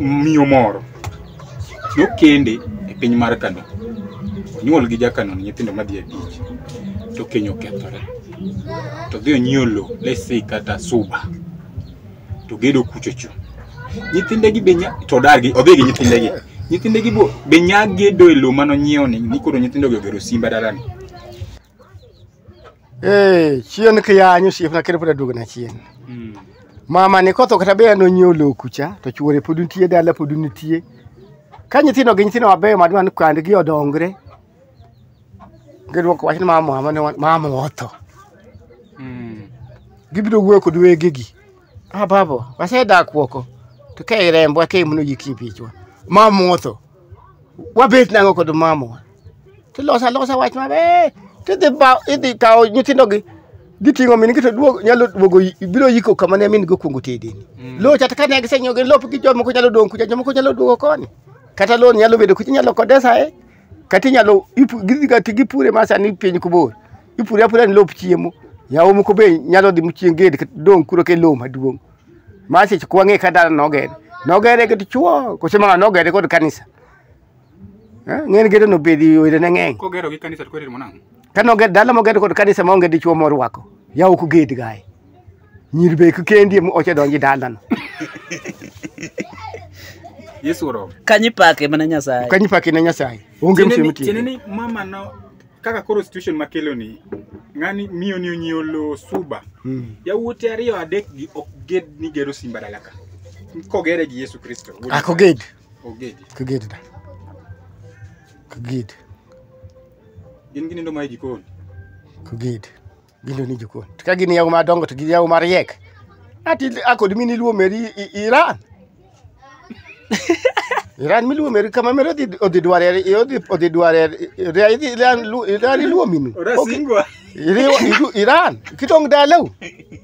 miyo moro nokende e piny mar Kano. Onyuol gi jakano nyithindo madhi abich. To keny okethore. To dhi onyiewo lo, let's say kata Suba. To gedo kuchocho. Nyithindegi be to dargi odhi gi nyithindegi. Nyithindegi be gedo e lo mano nyiewo ni koro nyithindogi ogero simba dalani. Chien kiyanyo siefna kere pod duogo na chien. Mama ni kotho kata be no nyiewo lo kucha to chuore pod nitie dala pod nitie. Ka nyithindo gi nyithindo mabeyo madwan kwandgi odongre. Gidwoko wachni mama otho. Gibiro wuoyo kod wegegi. Babo, wasedak woko. To ka irembo ke muno yiki pichwa. Mama otho. Wabet nango kod mama. To losa wach mabe. To idhi kawo nyithindo gi gitingo min to nyalo duogo biro yiko kama ne min go kungo tedeni. Lo chata ka ne gisenyo gi lop gi jomo ko nyalo dong kuja jomo ko nyalo duogo koni. Kata lo nyalo bedo kuchi nyalo kodesa kati nyalo gipure masa ni piny kubor. Ipure apura ni lop chiemo. Yawo moko be nyalo dhi mchiengede dong kuro ke lo maduong'. Masi chikwange kada nogere ke chuo ko sema nogere kod kanisa. Ng'en gedo no bedi yore ne ng'eny. Ko gero gi kanisa ko rimo nang. Kano ged dala mo ged kod kanisa mo ngedi chuo morwako. Yawo ku ged gae. Nyirbe ku kendi oche donji dalano. Yesu ro. Kanyipake mana Nyasaye. Kanyipake na Nyasaye. Onge msemti. Cheneni mama no kaka koro situation makelo ni ngani miyo ni onyiwo lo Suba. Ya wuote ariyo adek gi ok ged ni gero simba dalaka. Ko gere gi Yesu Kristo. Ko ged. Oged. Ko ged da. Ko ged. Gin gini ndo mai jikon. Ko ged. Gindo ni jikon. Tika gini yawo madongo to gini yawo mariek. Ati akod mini luo meri Iran. Iran miluo meri kama meri odi dware Iran luo minu. Ora singwa. Iran kitong dalau.